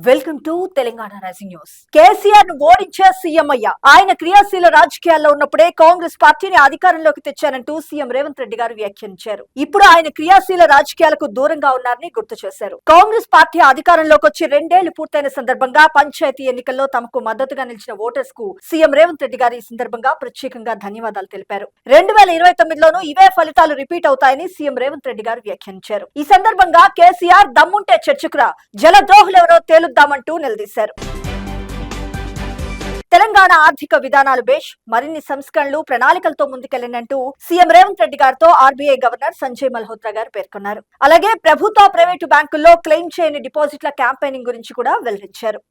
Welcome to Telangana rising news. KCR ను ఓడించే CM అయ్యా. ఆయన క్రియాశీల రాజకీయాల్లో ఉన్నప్పుడే కాంగ్రెస్ పార్టీని అధికారంలోకి తెచ్చారంటూ సీఎం రేవంత్ రెడ్డి గారు వ్యాఖ్యానించారు. ఇప్పుడు ఆయన క్రియాశీల రాజకీయాలకు దూరంగా ఉన్నారని గుర్తు చేశారు. కాంగ్రెస్ పార్టీ అధికారంలోకి వచ్చి 2 ఏళ్లు పూర్తయిన సందర్భంగా పంచాయతీ ఎన్నికల్లో తమకు మద్దతుగా నిలిచిన ఓటర్స్ కు సీఎం రేవంత్ రెడ్డి గారు ఈ సందర్భంగా ప్రత్యేకంగా ధన్యవాదాలు తెలిపారు. 2029లోనూ ఇవే ఫలితాలు రిపీట్ అవుతాయని సీఎం రేవంత్ రెడ్డి గారు వ్యాఖ్యానించారు. ఈ సందర్భంగా కేసీఆర్ దమ్ముంటే చర్చకురా, జలద్రోహులెవరో తేలుద్దామంటూ నిలదీశారు. తెలంగాణ ఆర్థిక విధానాలు బేష్, మరిన్ని సంస్కరణలు ప్రణాళికలతో ముందుకెళ్లినంటూ సీఎం రేవంత్ రెడ్డి గారితో ఆర్బీఐ గవర్నర్ సంజయ్ మల్హోత్రా గారు పేర్కొన్నారు. అలాగే ప్రభుత్వ ప్రైవేటు బ్యాంకుల్లో క్లెయిమ్ చేయని డిపాజిట్ల క్యాంపెయినింగ్ గురించి కూడా వెల్లడించారు.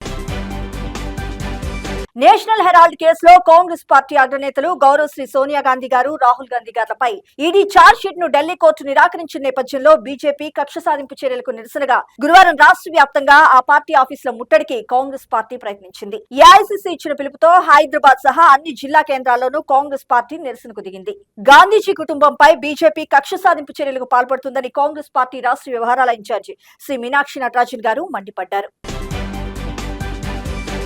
నేషనల్ హెరాల్డ్ కేసులో కాంగ్రెస్ పార్టీ అగ్రనేతలు గౌరవ్ శ్రీ సోనియా గాంధీ గారు, రాహుల్ గాంధీ గారిపై ఈడీ ఛార్జ్ షీట్ ను ఢిల్లీ కోర్టు నిరాకరించిన నేపథ్యంలో బీజేపీ కక్ష సాధింపు చర్యలకు నిరసనగా గురువారం రాష్ట్ర వ్యాప్తంగా ఆ పార్టీ ఆఫీసుల ముట్టడికి కాంగ్రెస్ పార్టీ ప్రయత్నించింది. ఏఐసీసీ ఇచ్చిన పిలుపుతో హైదరాబాద్ సహా అన్ని జిల్లా కేంద్రాల్లోనూ కాంగ్రెస్ పార్టీ నిరసనకు దిగింది. గాంధీజీ కుటుంబంపై బీజేపీ కక్ష సాధింపు చర్యలకు పాల్పడుతుందని కాంగ్రెస్ పార్టీ రాష్ట్ర వ్యవహారాల ఇన్ఛార్జి శ్రీ మీనాక్షి నటరాజన్ గారు మండిపడ్డారు.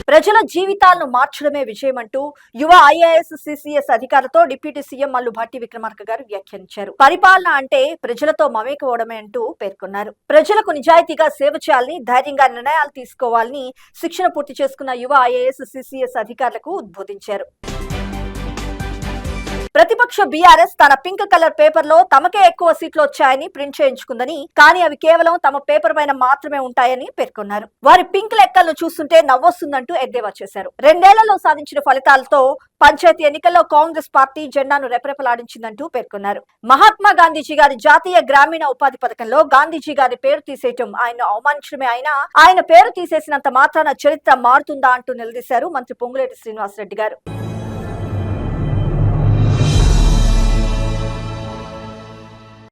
ప్రజల జీవితాలను మార్చడమే విజయమంటూ యువ ఐఏఎస్ సిసిఎస్ అధికారులతో డిప్యూటీ సీఎం మల్లు భట్టి విక్రమార్క గారు వ్యాఖ్యానించారు. పరిపాలన అంటే ప్రజలతో మమేకవడమే అంటూ పేర్కొన్నారు. ప్రజలకు నిజాయితీగా సేవ చేయాలని, ధైర్యంగా నిర్ణయాలు తీసుకోవాలని శిక్షణ పూర్తి చేసుకున్న యువ ఐఏఎస్ సిసిఎస్ అధికారులకు ఉద్బోధించారు. ప్రతిపక్ష బీఆర్ఎస్ తన పింక్ కలర్ పేపర్ లో తమకే ఎక్కువ సీట్లు వచ్చాయని ప్రింట్ చేయించుకుందని, కానీ అవి కేవలం తమ పేపర్ పైన మాత్రమే ఉంటాయని పేర్కొన్నారు. వారి పింక్ లెక్కలను చూస్తుంటే నవ్వొస్తుందంటూ ఎద్దేవా చేశారు. 2 ఏళ్లలో సాధించిన ఫలితాలతో పంచాయతీ ఎన్నికల్లో కాంగ్రెస్ పార్టీ జెండాను రెపరెపలాడించిందంటూ పేర్కొన్నారు. మహాత్మా గాంధీజీ గారి జాతీయ గ్రామీణ ఉపాధి పథకంలో గాంధీజీ గారి పేరు తీసేయటం ఆయన అవమానించడమే అయినా ఆయన పేరు తీసేసినంత మాత్రాన చరిత్ర మారుతుందా అంటూ నిలదీశారు మంత్రి పొంగులేటి శ్రీనివాసరెడ్డి గారు.